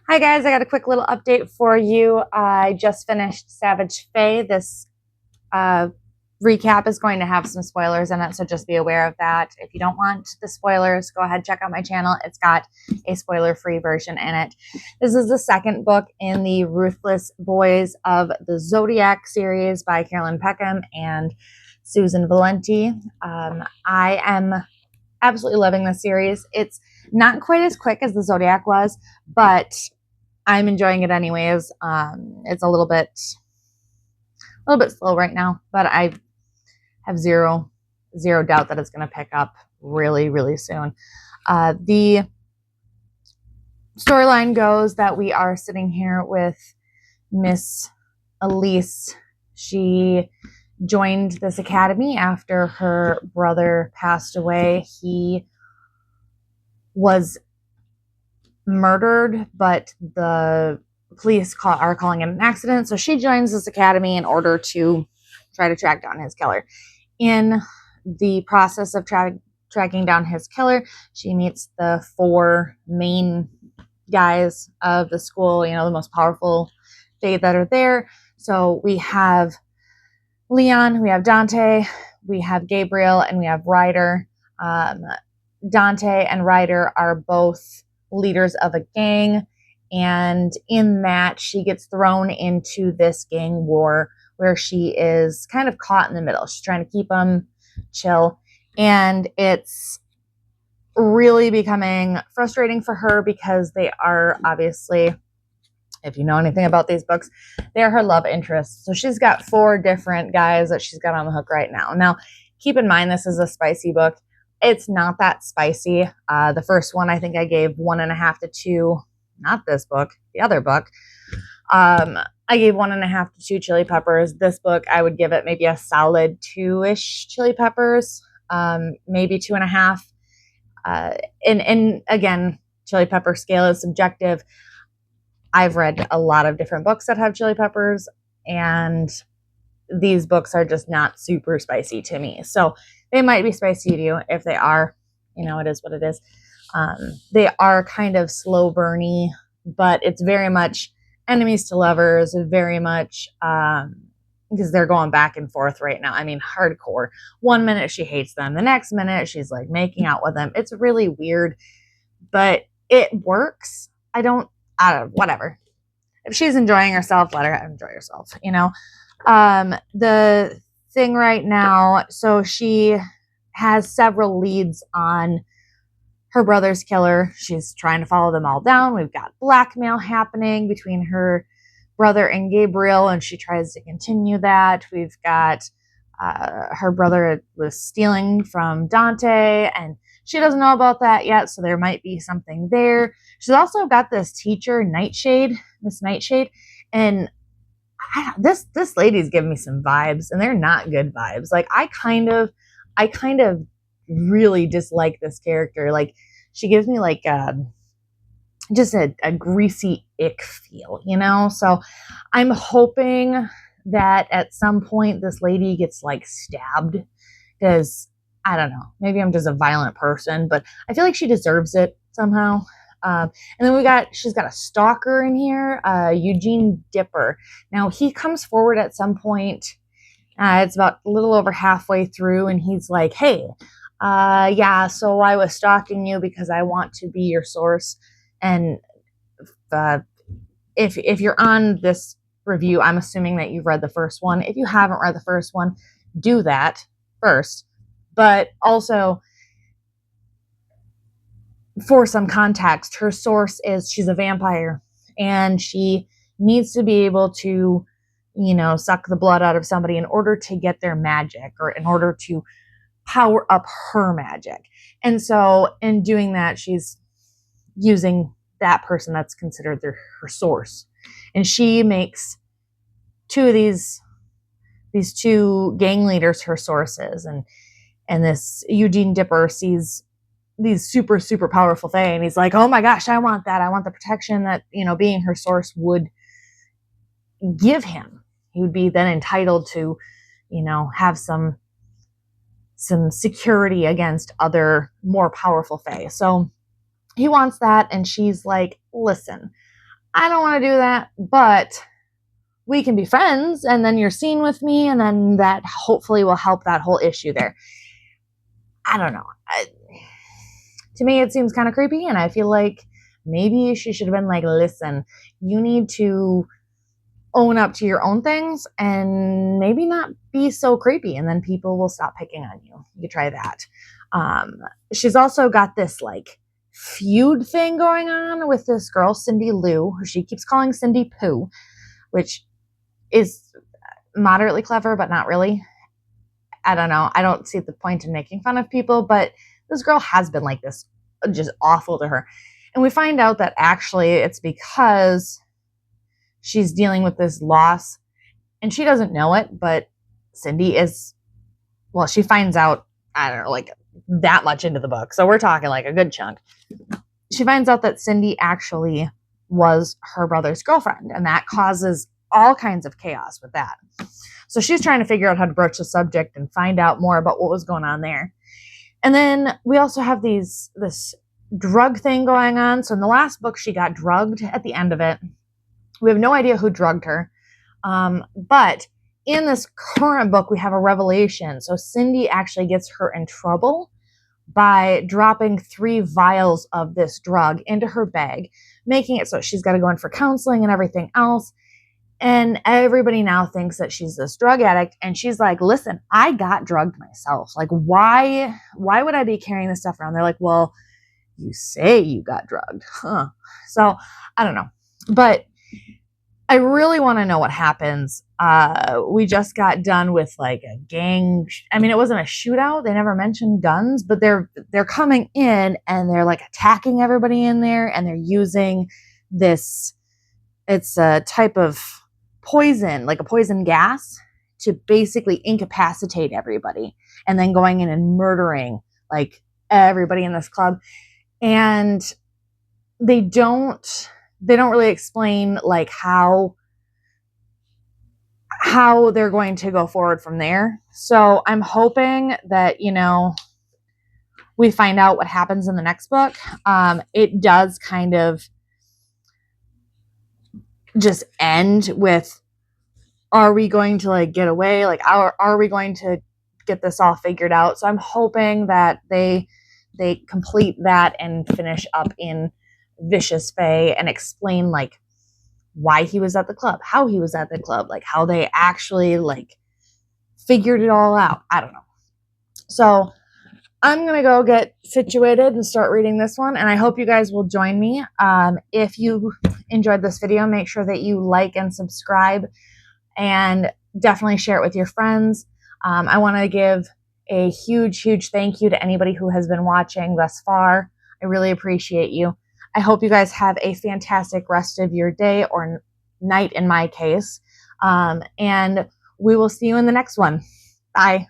Hi guys, I got a quick little update for you. I just finished Savage Fae. This recap is going to have some spoilers in it, so just be aware of that. If you don't want the spoilers, go ahead and check out my channel. It's got a spoiler-free version in it. This is the second book in the Ruthless Boys of the Zodiac series by Carolyn Peckham and Susan Valenti. I am absolutely loving this series. It's not quite as quick as the Zodiac was, but I'm enjoying it anyways. It's a little bit slow right now, but I have zero doubt that it's going to pick up really, really soon. The storyline goes that we are sitting here with Miss Elise. She joined this academy after her brother passed away. He was murdered, but the police are calling it an accident. So she joins this academy in order to try to track down his killer. In the process of tracking down his killer, she meets the four main guys of the school, the most powerful they that are there. So we have Leon, we have Dante, we have Gabriel, and we have Ryder. Dante and Ryder are both leaders of a gang, and in that she gets thrown into this gang war where she is kind of caught in the middle. She's trying to keep them chill, and it's really becoming frustrating for her because they are obviously, if you know anything about these books, they're her love interests. So she's got four different guys that she's got on the hook right now. Now, keep in mind, this is a spicy book. It's not that spicy. The first one, I think I gave 1.5 to 2. Not this book, the other book. I gave 1.5 to 2 chili peppers. This book, I would give it maybe a solid 2-ish chili peppers, maybe 2.5. And again, chili pepper scale is subjective. I've read a lot of different books that have chili peppers, and these books are just not super spicy to me. So they might be spicy to you. If they are, it is what it is. They are kind of slow burny, but it's very much enemies to lovers, very much because they're going back and forth right now. I mean, hardcore. One minute she hates them. The next minute she's like making out with them. It's really weird, but it works. Whatever. If she's enjoying herself, let her enjoy herself, The thing right now, so she has several leads on her brother's killer. She's trying to follow them all down. We've got blackmail happening between her brother and Gabriel, and she tries to continue that. We've got her brother was stealing from Dante, and she doesn't know about that yet, so there might be something there. She's also got this teacher, Miss Nightshade, and this lady's giving me some vibes, and they're not good vibes. Like, I kind of really dislike this character. Like, she gives me like just a greasy ick feel, So I'm hoping that at some point this lady gets like stabbed, because I don't know, maybe I'm just a violent person, but I feel like she deserves it somehow. And then she's got a stalker in here, Eugene Dipper. Now he comes forward at some point. It's about a little over halfway through, and he's like, hey, yeah, so I was stalking you because I want to be your source. And if you're on this review, I'm assuming that you've read the first one. If you haven't read the first one, do that first. But also, for some context, her source is she's a vampire, and she needs to be able to, suck the blood out of somebody in order to get their magic, or in order to power up her magic. And so in doing that, she's using that person that's considered her source. And she makes two of these two gang leaders her sources. And this Eugene Dipper sees these super, super powerful things, and he's like, oh my gosh, I want that. I want the protection that, being her source would give him. He would be then entitled to, have some security against other more powerful fae. So he wants that, and she's like, listen, I don't want to do that, but we can be friends, and then you're seen with me, and then that hopefully will help that whole issue there. I don't know. To me, it seems kind of creepy, and I feel like maybe she should have been like, listen, you need to own up to your own things and maybe not be so creepy, and then people will stop picking on you. You try that. She's also got this like feud thing going on with this girl, Cindy Lou, who she keeps calling Cindy Pooh, which is moderately clever, but not really. I don't know. I don't see the point in making fun of people, but this girl has been like this, just awful to her. And we find out that actually it's because she's dealing with this loss, and she doesn't know it, but Cindy is, well, she finds out, I don't know, like that much into the book. So we're talking like a good chunk. She finds out that Cindy actually was her brother's girlfriend, and that causes all kinds of chaos with that. So she's trying to figure out how to broach the subject and find out more about what was going on there. And then we also have this drug thing going on. So in the last book, she got drugged at the end of it. We have no idea who drugged her. But in this current book, we have a revelation. So Cindy actually gets her in trouble by dropping 3 vials of this drug into her bag, making it so she's got to go in for counseling and everything else. And everybody now thinks that she's this drug addict. And she's like, listen, I got drugged myself. Like, why would I be carrying this stuff around? They're like, well, you say you got drugged. Huh. So I don't know. But I really want to know what happens. We just got done with like a gang. I mean, it wasn't a shootout. They never mentioned guns, but they're coming in and they're like attacking everybody in there, and they're using this. It's a type of poison, like a poison gas, to basically incapacitate everybody, and then going in and murdering like everybody in this club. And they don't really explain like how they're going to go forward from there. So I'm hoping that, we find out what happens in the next book. It does kind of just end with, are we going to like get away? Like, are we going to get this all figured out? So I'm hoping that they complete that and finish up in Vicious Fae and explain like why he was at the club, how he was at the club, like how they actually like figured it all out. I don't know. So I'm going to go get situated and start reading this one, and I hope you guys will join me. If you enjoyed this video, make sure that you like and subscribe, and definitely share it with your friends. I want to give a huge, huge thank you to anybody who has been watching thus far. I really appreciate you. I hope you guys have a fantastic rest of your day or night in my case. And we will see you in the next one. Bye.